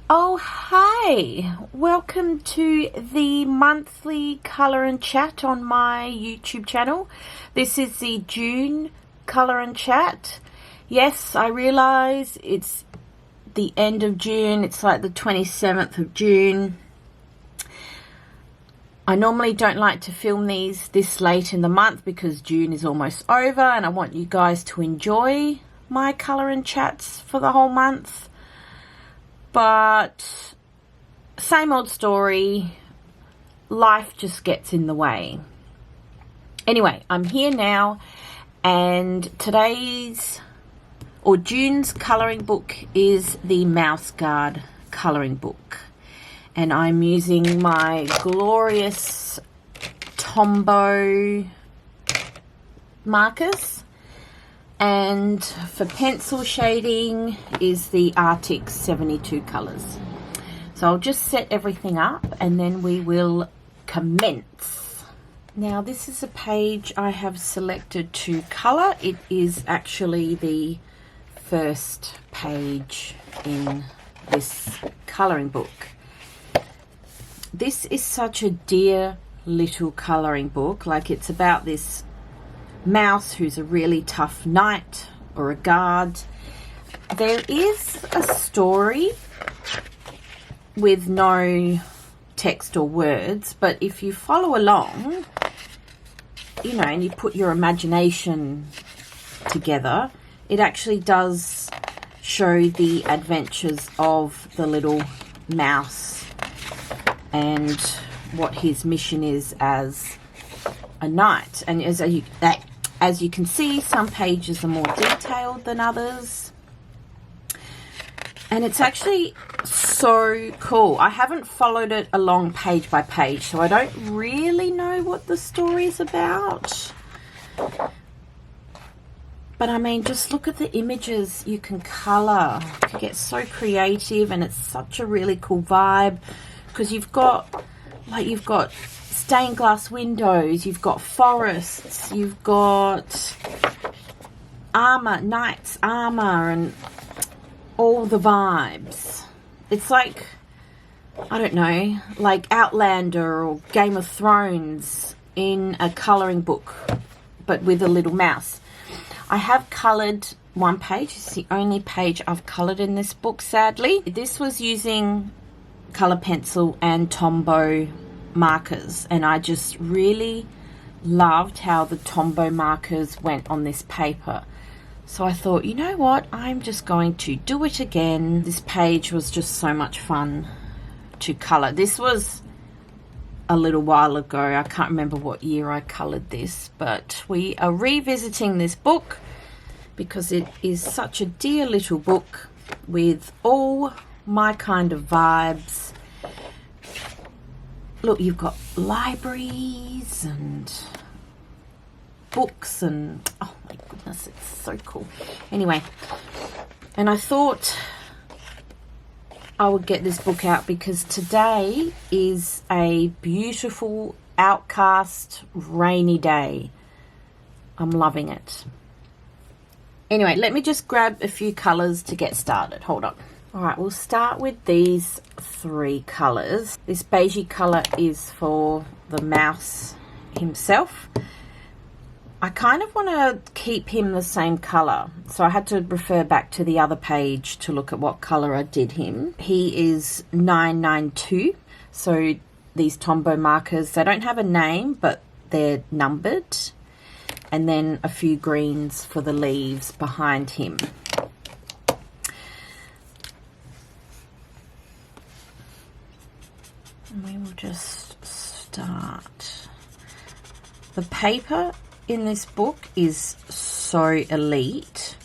Oh, hi! Welcome to the monthly colour and chat on my YouTube channel. This is the June colour and chat. Yes, I realise it's the end of June. It's like the 27th of June. I normally don't like to film these this late in the month because June is almost over and I want you guys to enjoy my colour and chats for the whole month. But same old story, life just gets in the way. Anyway, I'm here now, and June's colouring book is the Mouse Guard colouring book. And I'm using my glorious Tombow markers. And for pencil shading is the Arctic 72 colours. So I'll just set everything up and then we will commence. Now this is a page I have selected to colour. It is actually the first page in this colouring book. This is such a dear little colouring book. Like, it's about this mouse who's a really tough knight or a guard. There is a story with no text or words, but if you follow along, you know, and you put your imagination together, it actually does show the adventures of the little mouse and what his mission is as a knight. And as you can see, some pages are more detailed than others. And it's actually so cool. I haven't followed it along page by page, so I don't really know what the story is about. But I mean, just look at the images you can colour. You can get so creative, and it's such a really cool vibe because you've got stained glass windows, you've got forests, you've got armor, knight's armor, and all the vibes. It's like, I don't know, like Outlander or Game of Thrones in a colouring book, but with a little mouse. I have coloured one page. It's the only page I've coloured in this book, sadly. This was using colour pencil and Tombow markers, and I just really loved how the Tombow markers went on this paper. So I thought, you know what, I'm just going to do it again. This page was just so much fun to colour. This was a little while ago. I can't remember what year I coloured this, but we are revisiting this book because it is such a dear little book with all my kind of vibes. Look, you've got libraries and books and, oh my goodness, it's so cool. Anyway, and I thought I would get this book out because today is a beautiful, outcast, rainy day. I'm loving it. Anyway, let me just grab a few colours to get started. Hold on. All right, we'll start with these three colours. This beigey colour is for the mouse himself. I kind of want to keep him the same colour, so I had to refer back to the other page to look at what colour I did him. He is 992, so these Tombow markers, they don't have a name, but they're numbered, and then a few greens for the leaves behind him. And we will just start. The paper in this book is so elite.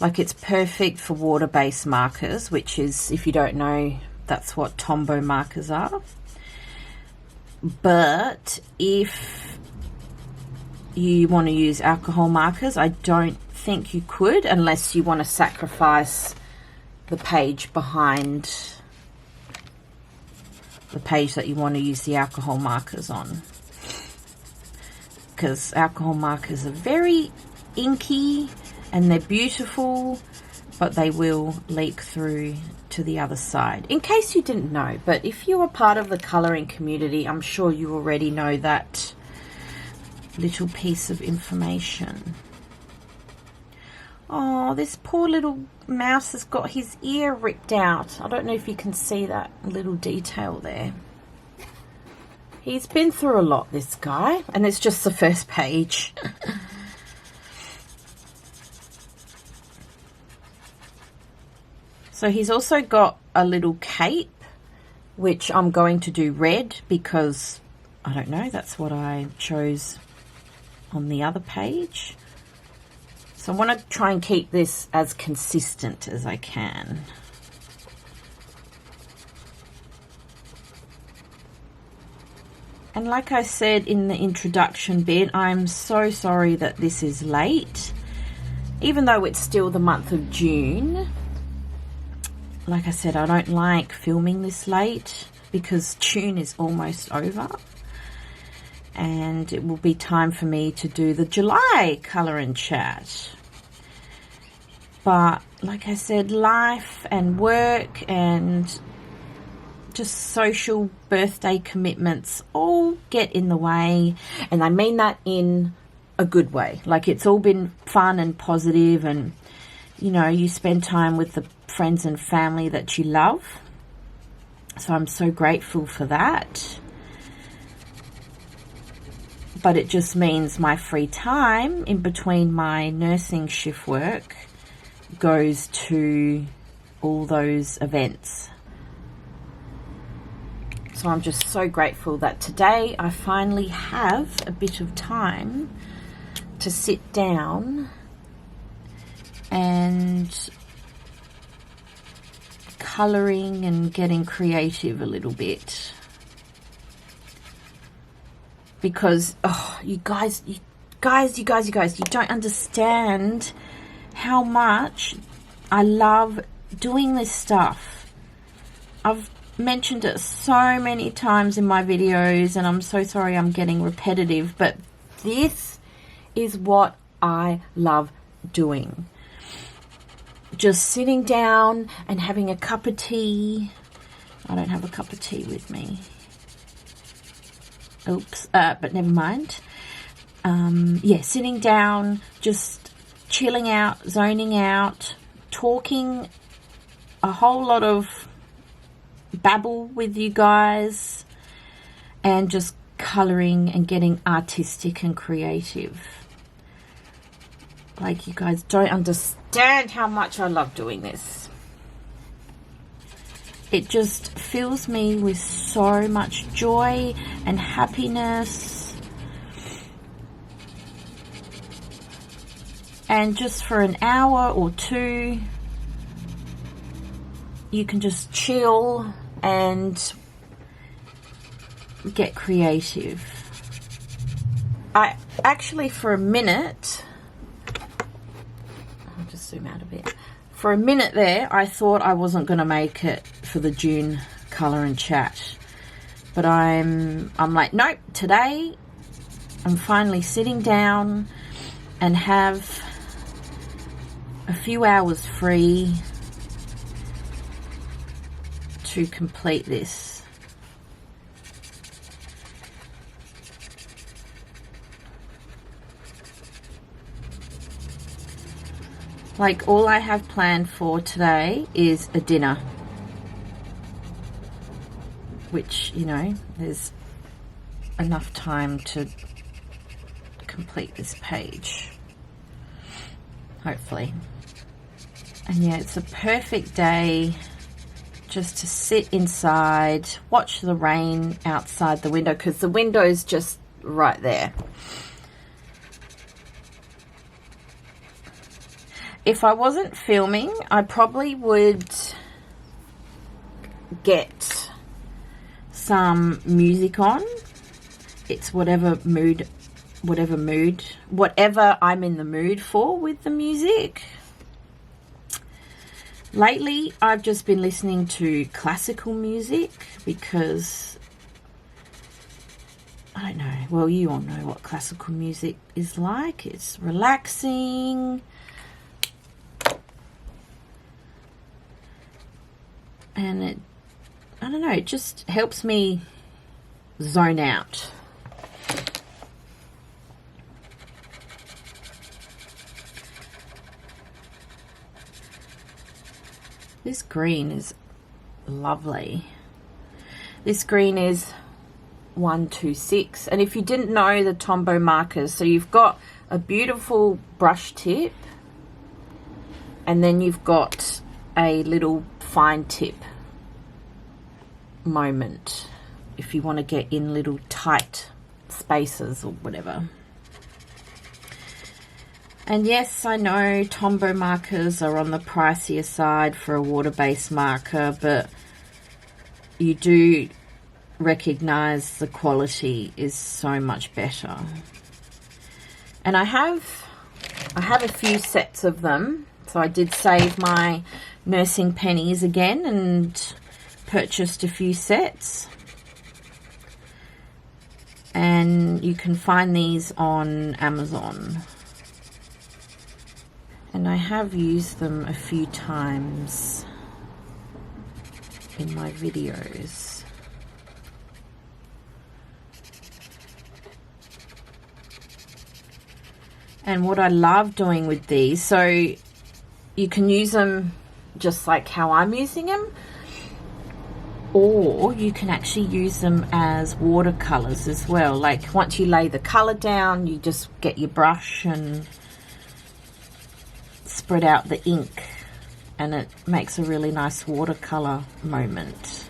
Like, it's perfect for water-based markers, which is, if you don't know, that's what Tombow markers are. But if you want to use alcohol markers, I don't think you could unless you want to sacrifice the page behind the page that you want to use the alcohol markers on, because alcohol markers are very inky and they're beautiful, but they will leak through to the other side, in case you didn't know. But if you are part of the colouring community, I'm sure you already know that little piece of information. Oh, this poor little mouse has got his ear ripped out. I don't know if you can see that little detail there. He's been through a lot, this guy, and it's just the first page. So he's also got a little cape, which I'm going to do red because, I don't know, that's what I chose on the other page. So I want to try and keep this as consistent as I can. And like I said in the introduction bit, I'm so sorry that this is late. Even though it's still the month of June. Like I said, I don't like filming this late because June is almost over. And it will be time for me to do the July colour and chat. But like I said, life and work and just social birthday commitments all get in the way. And I mean that in a good way. Like, it's all been fun and positive, and you know, you spend time with the friends and family that you love. So I'm so grateful for that. But it just means my free time in between my nursing shift work goes to all those events. So I'm just so grateful that today I finally have a bit of time to sit down and colouring and getting creative a little bit. Because, oh, you guys, you don't understand how much I love doing this stuff. I've mentioned it so many times in my videos, and I'm so sorry I'm getting repetitive, but this is what I love doing. Just sitting down and having a cup of tea. I don't have a cup of tea with me. Oops, but never mind. Yeah, sitting down, just chilling out, zoning out, talking a whole lot of babble with you guys, and just colouring and getting artistic and creative. Like, you guys don't understand how much I love doing this. It just fills me with so much joy and happiness. And just for an hour or two, you can just chill and get creative. I actually, for a minute, I'll just zoom out a bit. For a minute there, I thought I wasn't going to make it for the June colour and chat. But I'm like, nope, today I'm finally sitting down and have a few hours free to complete this. Like, all I have planned for today is a dinner, which, you know, there's enough time to complete this page, hopefully. And yeah, it's a perfect day just to sit inside, watch the rain outside the window, because the window's just right there. If I wasn't filming, I probably would get some music on. It's whatever I'm in the mood for with the music. Lately, I've just been listening to classical music because, I don't know, well, you all know what classical music is like. It's relaxing. and it, I don't know, it just helps me zone out. This green is lovely. This green is 126, and if you didn't know the Tombow markers, so you've got a beautiful brush tip, and then you've got a little fine tip moment if you want to get in little tight spaces or whatever. And yes, I know Tombow markers are on the pricier side for a water-based marker, but you do recognize the quality is so much better. And I have a few sets of them, so I did save my nursing pennies again and purchased a few sets. And you can find these on Amazon. And I have used them a few times in my videos. And what I love doing with these, so you can use them just like how I'm using them, or you can actually use them as watercolors as well. Like once you lay the color down, you just get your brush and spread out the ink, and it makes a really nice watercolor moment.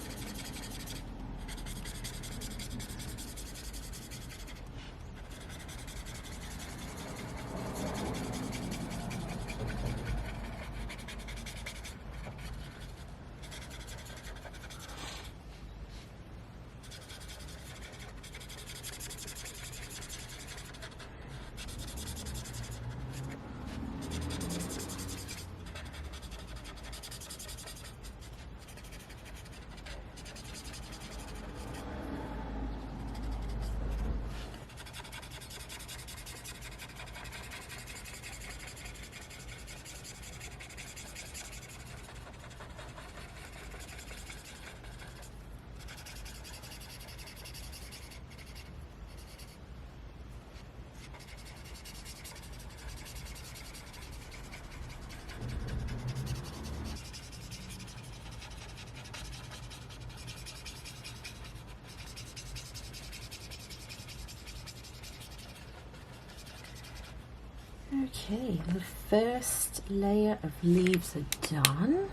Okay, the first layer of leaves are done.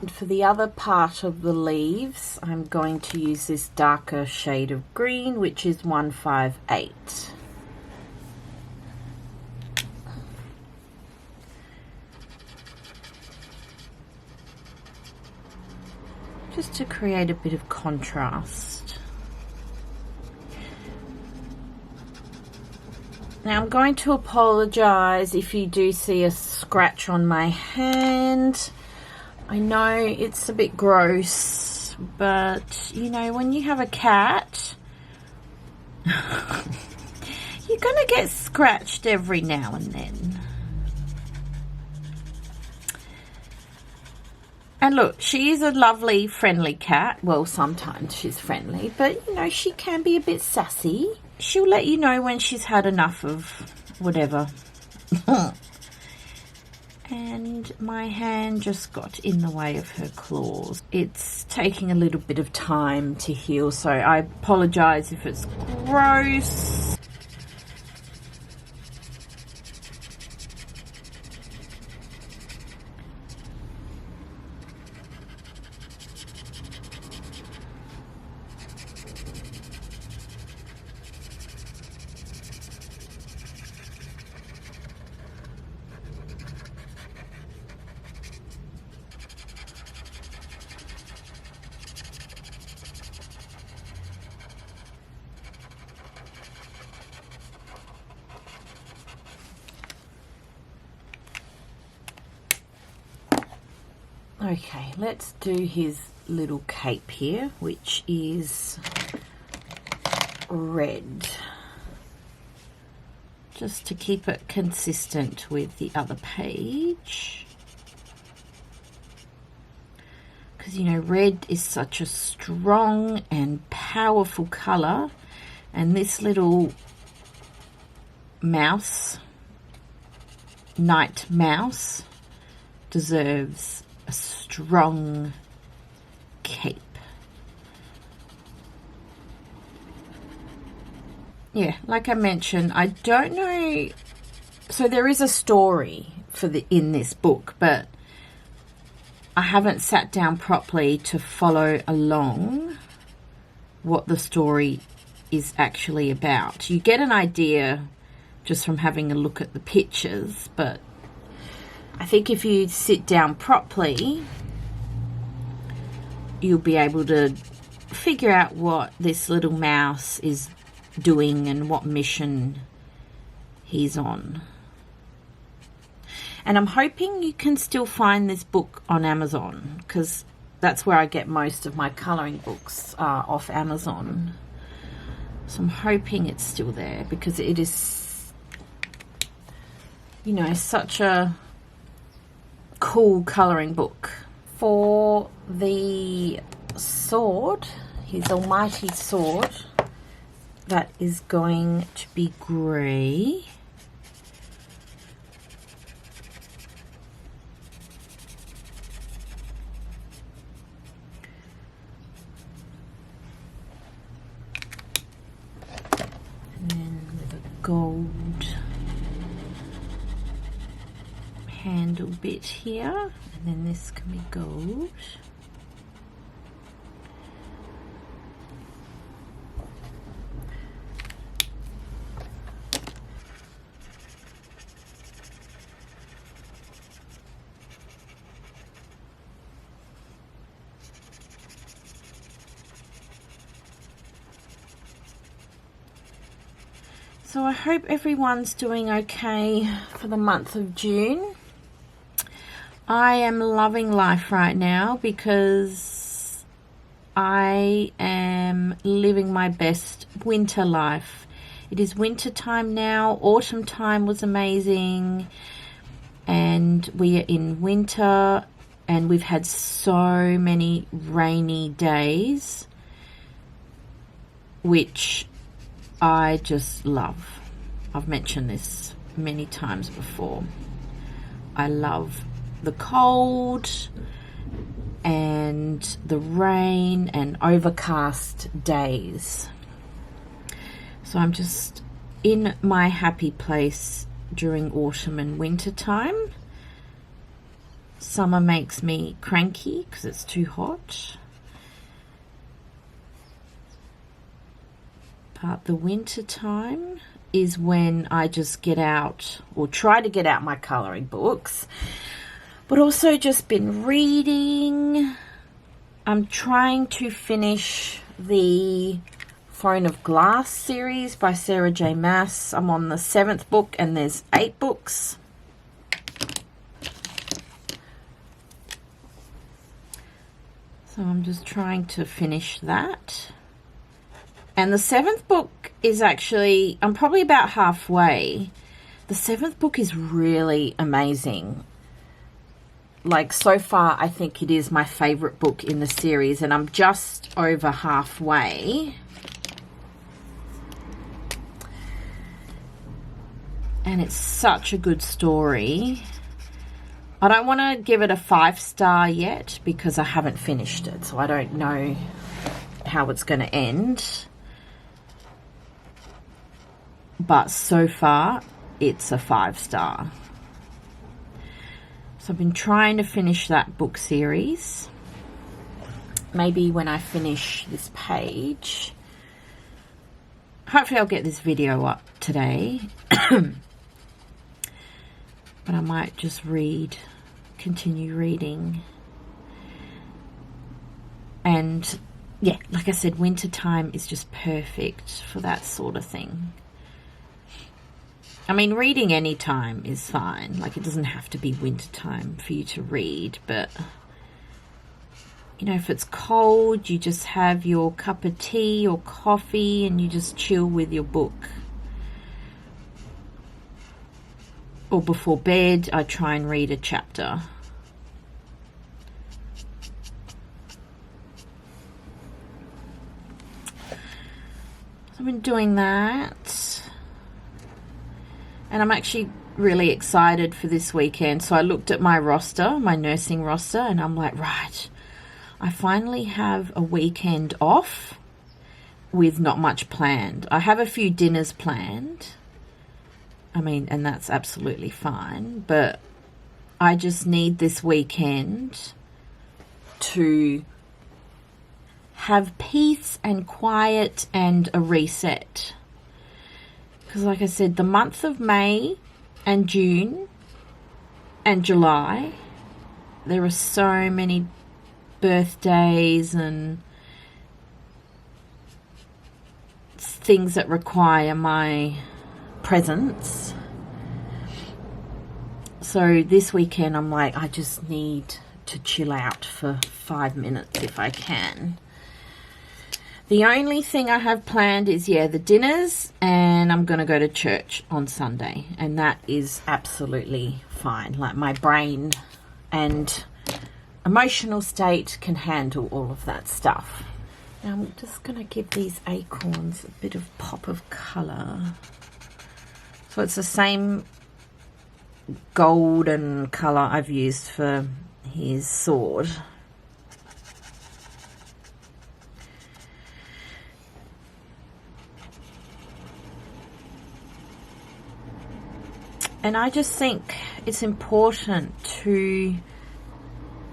And for the other part of the leaves, I'm going to use this darker shade of green, which is 158. Just to create a bit of contrast. Now I'm going to apologise if you do see a scratch on my hand. I know it's a bit gross, but you know, when you have a cat, you're going to get scratched every now and then. And look, she is a lovely, friendly cat. Well, sometimes she's friendly, but you know, she can be a bit sassy. She'll let you know when she's had enough of whatever. And my hand just got in the way of her claws. It's taking a little bit of time to heal, so I apologise if it's gross. Okay, let's do his little cape here, which is red, just to keep it consistent with the other page. because, you know, red is such a strong and powerful colour, and this little mouse, night mouse, deserves a strong cape. Yeah, like I mentioned, I don't know. So there is a story in this book, but I haven't sat down properly to follow along what the story is actually about. You get an idea just from having a look at the pictures, but I think if you sit down properly, you'll be able to figure out what this little mouse is doing and what mission he's on. And I'm hoping you can still find this book on Amazon, because that's where I get most of my colouring books, off Amazon. So I'm hoping it's still there, because it is, you know, such a cool colouring book. For the sword, his almighty sword, that is going to be grey. And then with a gold handle bit here, and then this can be gold. So I hope everyone's doing okay for the month of June. I am loving life right now because I am living my best winter life. It is winter time now. Autumn time was amazing, and we are in winter, and we've had so many rainy days, which I just love. I've mentioned this many times before. I love the cold and the rain and overcast days. So I'm just in my happy place during autumn and winter time. Summer makes me cranky because it's too hot. But the winter time is when I just get out, or try to get out, my colouring books, but also just been reading. I'm trying to finish the Throne of Glass series by Sarah J. Maas. I'm on the 7th book, and there's 8 books. So I'm just trying to finish that. And the 7th book is actually, I'm probably about halfway. The 7th book is really amazing. Like, so far, I think it is my favourite book in the series, and I'm just over halfway. And it's such a good story. I don't want to give it a 5-star yet because I haven't finished it, so I don't know how it's going to end. But so far, it's a 5-star. So I've been trying to finish that book series. Maybe when I finish this page, hopefully I'll get this video up today. But I might just continue reading. And yeah, like I said, winter time is just perfect for that sort of thing. I mean, reading any time is fine. Like, it doesn't have to be winter time for you to read. But, you know, if it's cold, you just have your cup of tea or coffee and you just chill with your book. Or before bed, I try and read a chapter. I've been doing that. And I'm actually really excited for this weekend. So I looked at my roster, my nursing roster, and I'm like, right, I finally have a weekend off with not much planned. I have a few dinners planned. I mean, and that's absolutely fine. But I just need this weekend to have peace and quiet and a reset. Because like I said, the month of May and June and July, there are so many birthdays and things that require my presence. So this weekend I'm like, I just need to chill out for 5 minutes if I can. The only thing I have planned is, the dinners, and I'm going to go to church on Sunday. And that is absolutely fine. Like, my brain and emotional state can handle all of that stuff. Now, I'm just going to give these acorns a bit of pop of colour. So it's the same golden colour I've used for his sword. And I just think it's important to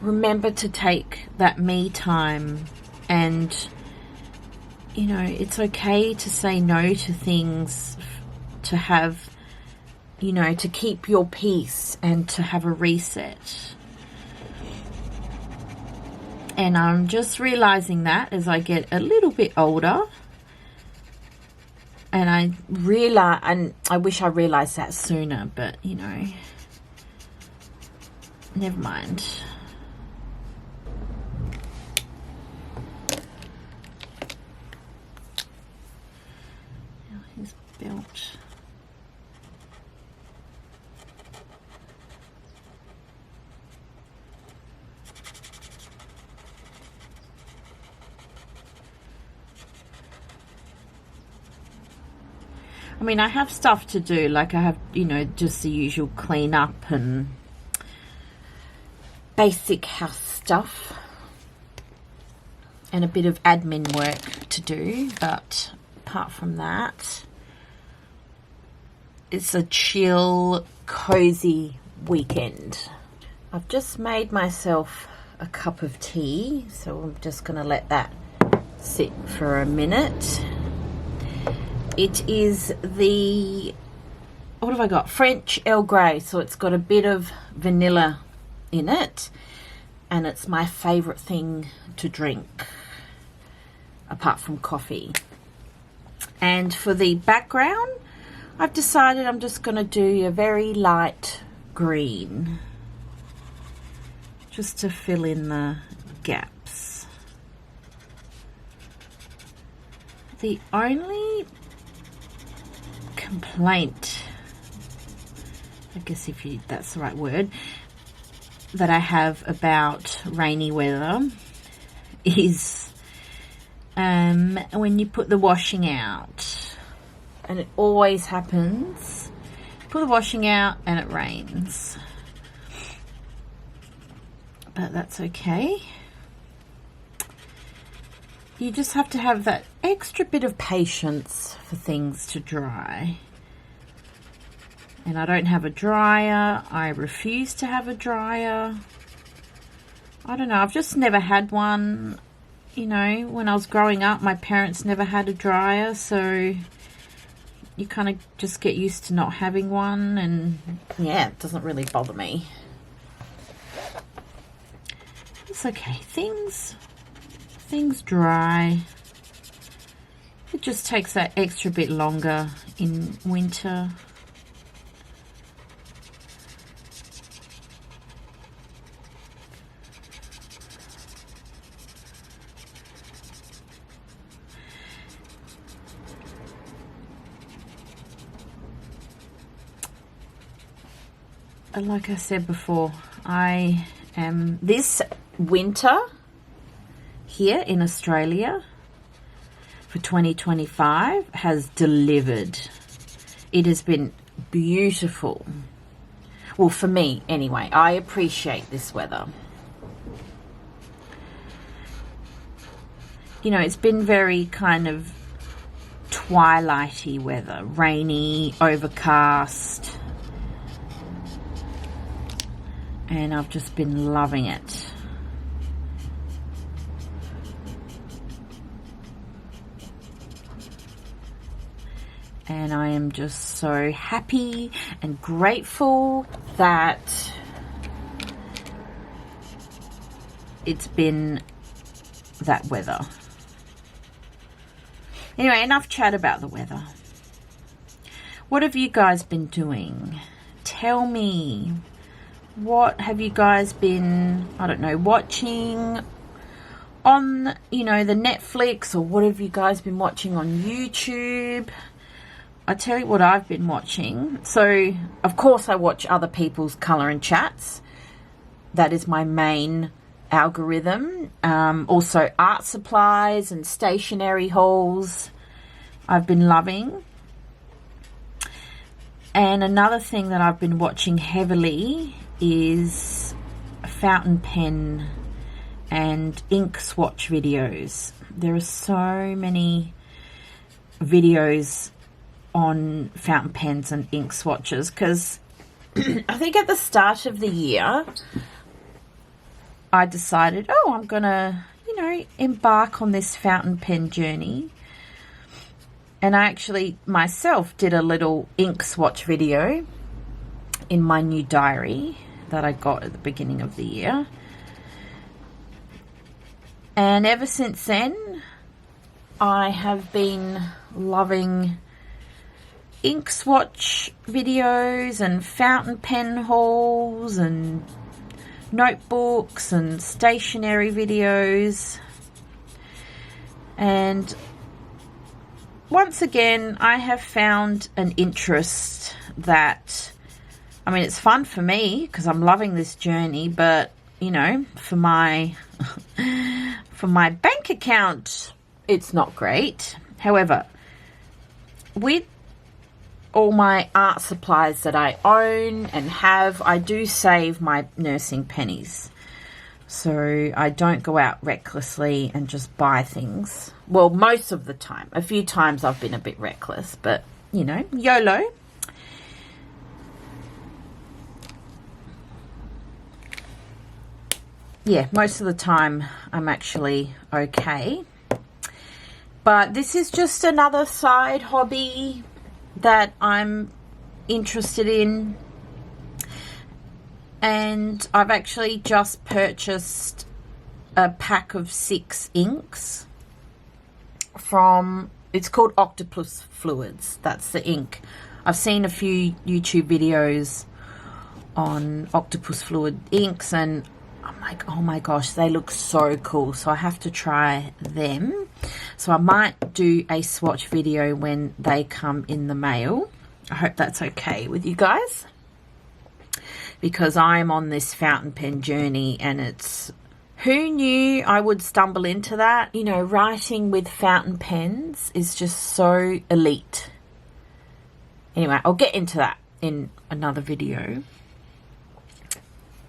remember to take that me time, and, you know, it's okay to say no to things, to have, you know, to keep your peace and to have a reset. And I'm just realizing that as I get a little bit older. And I realize, and I wish I realized that sooner, but, you know, never mind. Now his belt. I mean, I have stuff to do, like I have, you know, just the usual clean up and basic house stuff and a bit of admin work to do, but apart from that, it's a chill, cozy weekend. I've just made myself a cup of tea, so I'm just going to let that sit for a minute. It is the, what have I got? French Earl Grey. So it's got a bit of vanilla in it. And it's my favourite thing to drink, apart from coffee. And for the background, I've decided I'm just going to do a very light green, just to fill in the gaps. The only complaint, I guess if you, that's the right word, that I have about rainy weather is when you put the washing out, and it always happens, put the washing out and it rains, but that's okay. You just have to have that extra bit of patience for things to dry. And I don't have a dryer. I refuse to have a dryer. I don't know. I've just never had one. You know, when I was growing up, my parents never had a dryer. So you kind of just get used to not having one. And yeah, it doesn't really bother me. It's okay. Things dry. It just takes that extra bit longer in winter. And like I said before, I am this winter here in Australia, for 2025 has delivered. It has been beautiful. Well, for me anyway. I appreciate this weather. You know, it's been very kind of twilighty weather, rainy, overcast, and I've just been loving it. And I am just so happy and grateful that it's been that weather. Anyway, enough chat about the weather. What have you guys been doing? Tell me. What have you guys been, I don't know, watching on, you know, the Netflix, or what have you guys been watching on YouTube? I tell you what I've been watching. So, of course, I watch other people's colour and chats. That is my main algorithm. Also, art supplies and stationery hauls I've been loving. And another thing that I've been watching heavily is fountain pen and ink swatch videos. There are so many videos on fountain pens and ink swatches, because I think at the start of the year I decided, oh, I'm gonna, you know, embark on this fountain pen journey. And I actually myself did a little ink swatch video in my new diary that I got at the beginning of the year. And ever since then, I have been loving ink swatch videos and fountain pen hauls and notebooks and stationery videos. And once again, I have found an interest that, I mean, it's fun for me because I'm loving this journey, but, you know, for my for my bank account, it's not great. However, with all my art supplies that I own and have, I do save my nursing pennies. So I don't go out recklessly and just buy things. Well, most of the time. A few times I've been a bit reckless, but, you know, YOLO. Yeah, most of the time I'm actually okay. But this is just another side hobby that I'm interested in. And I've actually just purchased a pack of 6 inks from, it's called Octopus Fluids. That's the ink. I've seen a few YouTube videos on Octopus Fluid inks and I'm like, oh my gosh, they look so cool. So I have to try them. So I might do a swatch video when they come in the mail. I hope that's okay with you guys, because I'm on this fountain pen journey and it's, who knew I would stumble into that? You know, writing with fountain pens is just so elite. Anyway, I'll get into that in another video.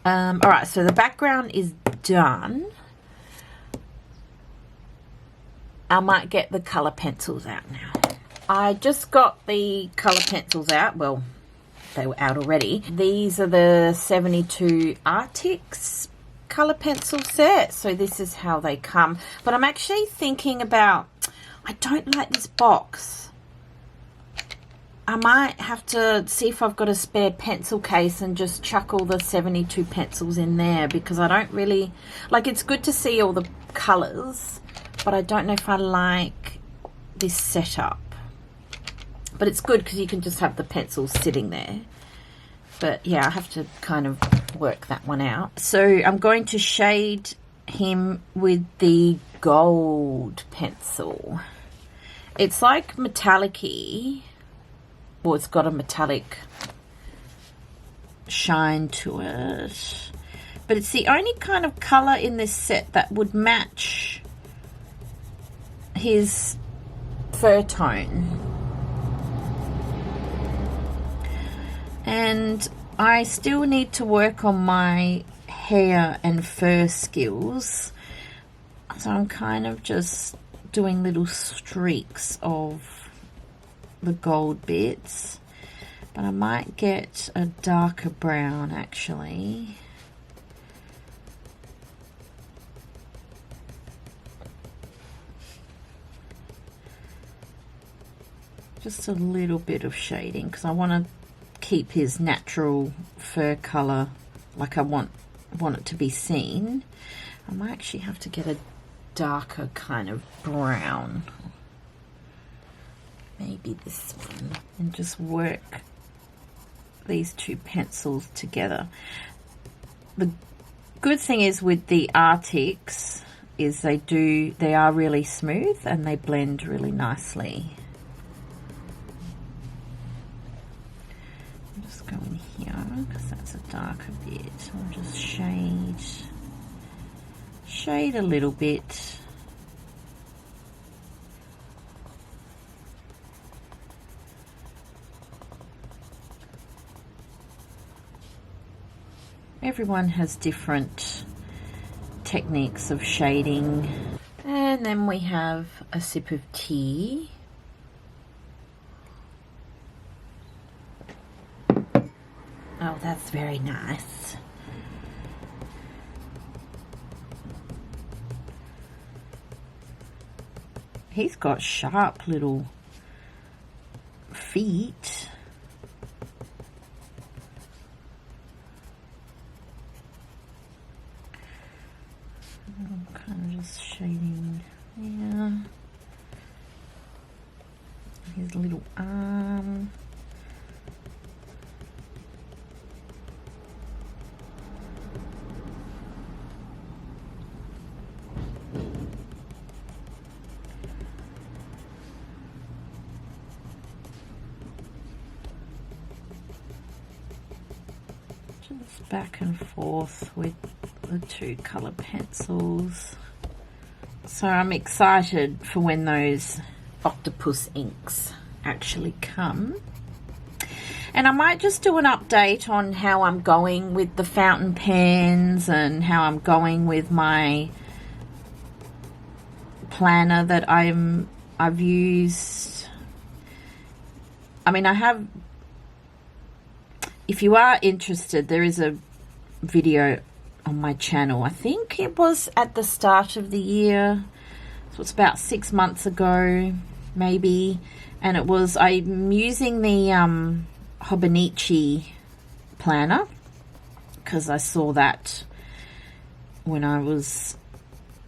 All right, so the background is done. I might get the colour pencils out now. I just got the colour pencils out. Well, they were out already. These are the 72 Arctics colour pencil set. So this is how they come. But I'm actually thinking about, I don't like this box. I might have to see if I've got a spare pencil case and just chuck all the 72 pencils in there, because I don't really, like, it's good to see all the colours, but I don't know if I like this setup. But it's good because you can just have the pencils sitting there. But yeah, I have to kind of work that one out. So I'm going to shade him with the gold pencil. It's like metallic-y. Well, it's got a metallic shine to it. But it's the only kind of colour in this set that would match his fur tone. And I still need to work on my hair and fur skills. So I'm kind of just doing little streaks of the gold bits. But I might get a darker brown actually. Just a little bit of shading because I want to keep his natural fur color like I want it to be seen. I might actually have to get a darker kind of brown. Maybe this one. And just work these two pencils together. The good thing is with the Arctics is they are really smooth and they blend really nicely. I'm just going here because that's a darker bit. I'll just shade a little bit. Everyone has different techniques of shading. And then we have a sip of tea. Oh, that's very nice. He's got sharp little feet. I'm kind of just shading, yeah, his little arm. Just back and forth with the two color pencils. So I'm excited for when those octopus inks actually come. And I might just do an update on how I'm going with the fountain pens and how I'm going with my planner that I've used. I mean, I have, if you are interested, there is a video on my channel. I think it was at the start of the year, so it's about 6 months ago maybe, and it was, I'm using the Hobonichi planner because I saw that when I was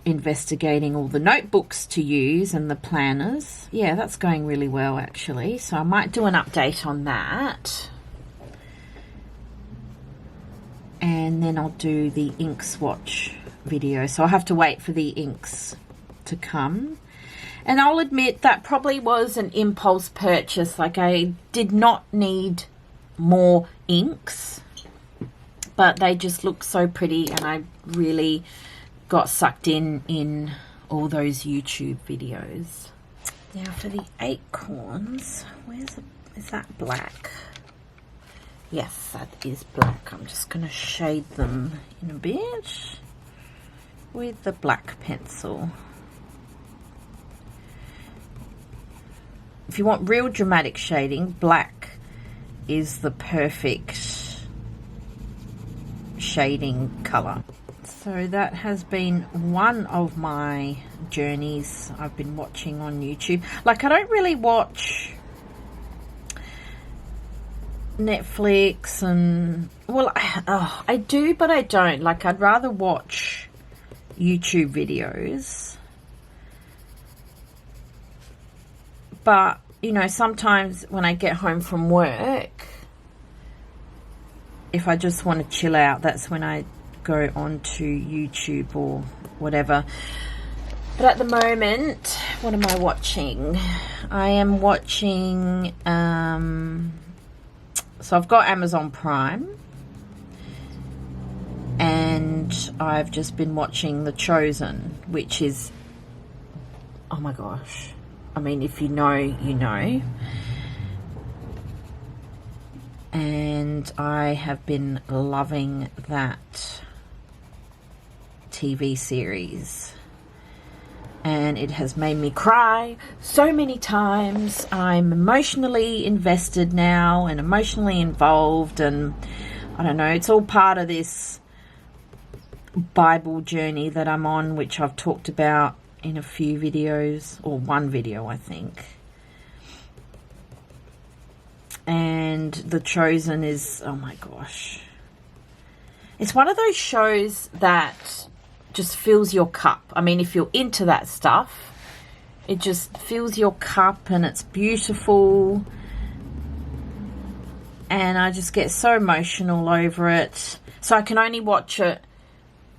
investigating all the notebooks to use and the planners. Yeah, that's going really well actually, so I might do an update on that. And then I'll do the ink swatch video. So I'll have to wait for the inks to come. And I'll admit that probably was an impulse purchase. Like, I did not need more inks, but they just look so pretty and I really got sucked in all those YouTube videos. Now for the acorns, is that black? Yes, that is black. I'm just going to shade them in a bit with the black pencil. If you want real dramatic shading, black is the perfect shading color. So that has been one of my journeys I've been watching on YouTube. Like, I don't really watch Netflix and, well, I do, but I don't. Like, I'd rather watch YouTube videos. But, you know, sometimes when I get home from work, if I just want to chill out, that's when I go onto YouTube or whatever. But at the moment, what am I watching? I am watching, so I've got Amazon Prime, and I've just been watching The Chosen, which is, oh my gosh, I mean, if you know, you know. And I have been loving that TV series. And it has made me cry so many times. I'm emotionally invested now and emotionally involved, and I don't know, it's all part of this Bible journey that I'm on, which I've talked about in a few videos, or one video I think. And The Chosen is, oh my gosh, it's one of those shows that just fills your cup. I mean, if you're into that stuff, it just fills your cup, and it's beautiful, and I just get so emotional over it. So I can only watch it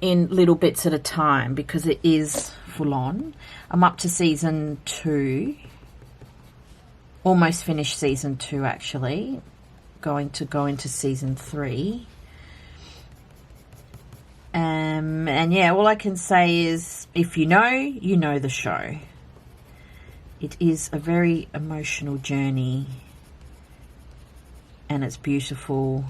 in little bits at a time because it is full on. I'm up to season 2, almost finished season 2 actually, going to go into season 3. And yeah, all I can say is, if you know, you know the show. It is a very emotional journey, and it's beautiful.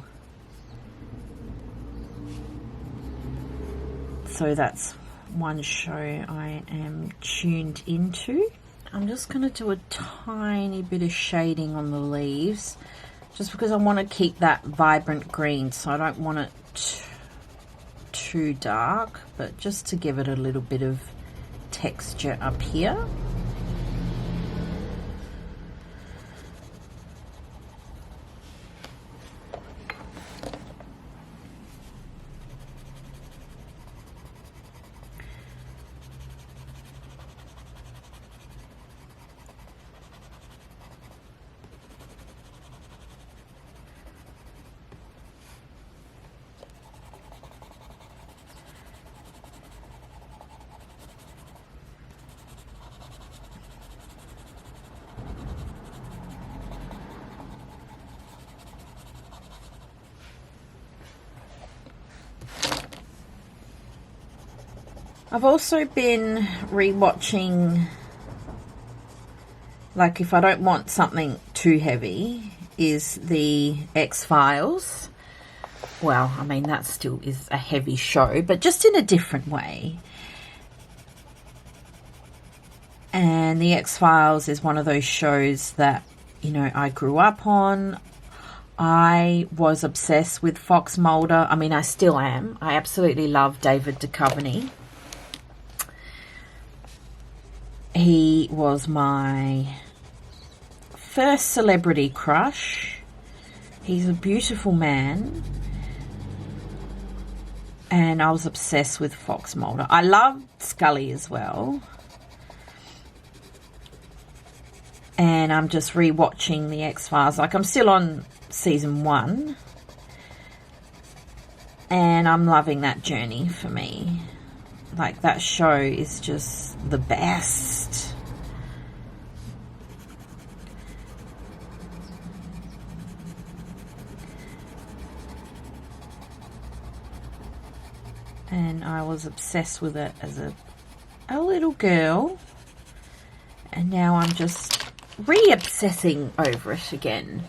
So that's one show I am tuned into. I'm just going to do a tiny bit of shading on the leaves, just because I want to keep that vibrant green, so I don't want it too dark, but just to give it a little bit of texture up here. I've also been rewatching, like if I don't want something too heavy, is the X-Files. Well, I mean, that still is a heavy show, but just in a different way. And the X-Files is one of those shows that, you know, I grew up on. I was obsessed with Fox Mulder. I mean, I still am. I absolutely love David Duchovny. He was my first celebrity crush. He's a beautiful man. And I was obsessed with Fox Mulder. I loved Scully as well. And I'm just rewatching the X-Files. Like, I'm still on season 1. And I'm loving that journey for me. Like, that show is just the best. And I was obsessed with it as a little girl. And now I'm just re-obsessing over it again.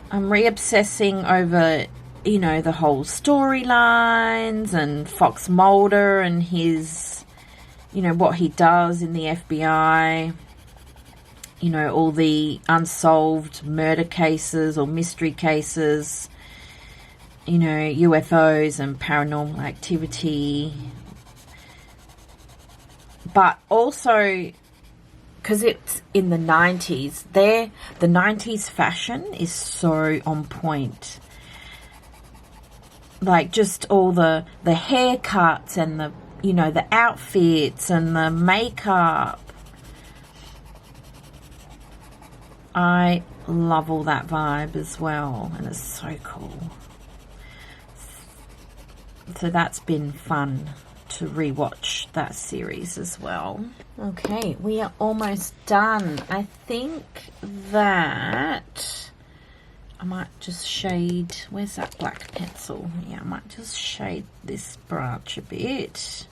I'm re-obsessing over, you know, the whole storylines and Fox Mulder and his, you know, what he does in the FBI. You know, all the unsolved murder cases or mystery cases. You know, UFOs and paranormal activity. But also, because it's in the 90s, the 90s fashion is so on point. Like, just all the haircuts and the, you know, the outfits and the makeup. I love all that vibe as well, and it's so cool. So that's been fun to rewatch that series as well. Okay, we are almost done. I think that I might just shade, where's that black pencil? Yeah, I might just shade this branch a bit.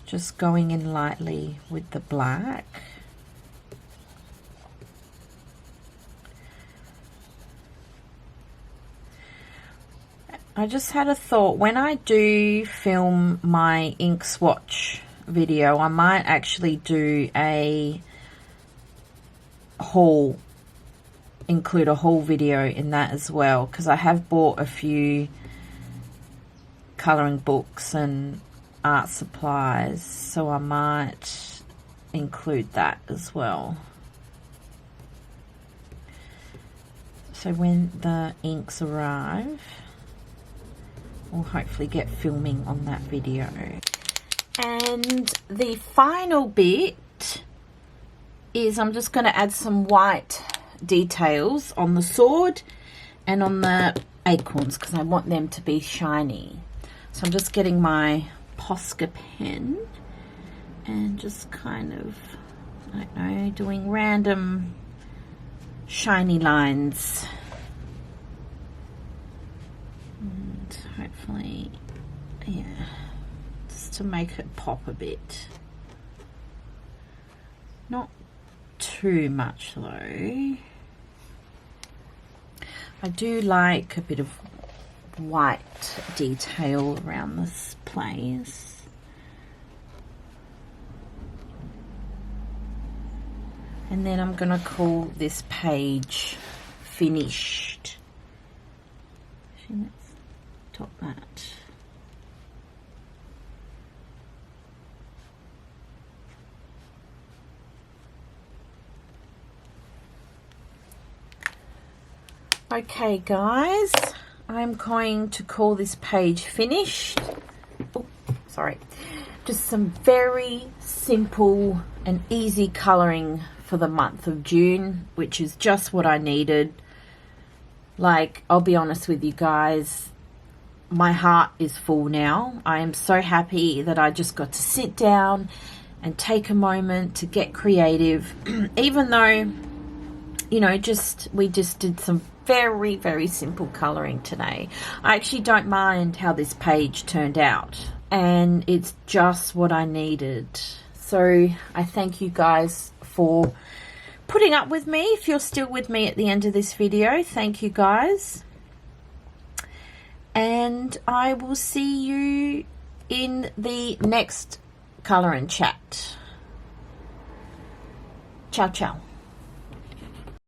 Just going in lightly with the black. I just had a thought, when I do film my ink swatch video, I might actually do a haul, include a haul video in that as well, because I have bought a few colouring books and art supplies, so I might include that as well. So when the inks arrive, we'll hopefully get filming on that video. And the final bit is I'm just going to add some white details on the sword and on the acorns, because I want them to be shiny. So I'm just getting my Posca pen and just kind of, I don't know, doing random shiny lines. And hopefully, yeah, just to make it pop a bit. Not too much though. I do like a bit of white detail around this place. And then I'm gonna call this page finished. Actually, let's top that. Okay guys, I'm going to call this page finished. Oh, sorry. Just some very simple and easy colouring for the month of June, which is just what I needed. Like, I'll be honest with you guys, my heart is full now. I am so happy that I just got to sit down and take a moment to get creative. Even though, you know, we just did some very, very simple colouring today. I actually don't mind how this page turned out, and it's just what I needed. So I thank you guys for putting up with me. If you're still with me at the end of this video, thank you guys. And I will see you in the next Colour and Chat. Ciao, ciao.